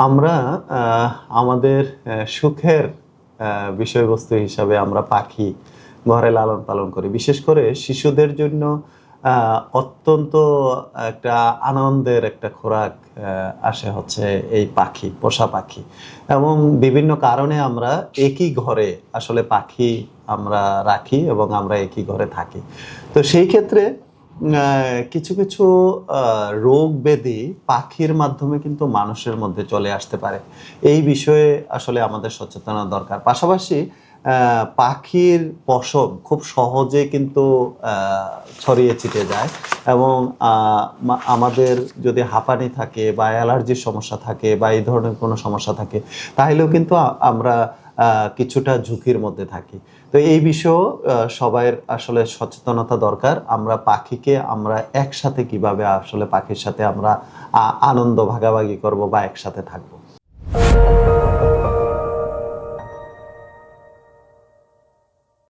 আমরা আমাদের সুখের বিষয়বস্তু হিসাবে আমরা পাখি ঘরে লালন পালন করি। বিশেষ করে শিশুদের জন্য অত্যন্ত একটা আনন্দের একটা খোরাক আসে হচ্ছে এই পাখি, পোষা পাখি। এবং বিভিন্ন কারণে আমরা একই ঘরে আসলে পাখি আমরা রাখি এবং আমরা একই ঘরে থাকি। তো সেই ক্ষেত্রে কিছু কিছু রোগ ব্যাধি পাখির মাধ্যমে কিন্তু মানুষের মধ্যে চলে আসতে পারে। এই বিষয়ে আসলে আমাদের সচেতনতা দরকার। পাশাপাশি পাখির পশম খুব সহজে কিন্তু ছড়িয়ে ছিটে যায় এবং আমাদের যদি হাঁপানি থাকে বা অ্যালার্জির সমস্যা থাকে বা এই ধরনের কোনো সমস্যা থাকে, তাহলেও কিন্তু আমরা কিছুটা ঝুঁকির মধ্যে থাকি। তো এই বিষয়েও সবাইয়ের আসলে সচেতনতা দরকার। আমরা পাখিকে আমরা একসাথে কিভাবে আসলে পাখির সাথে আমরা আনন্দ ভাগাভাগি করব বা একসাথে থাকবো।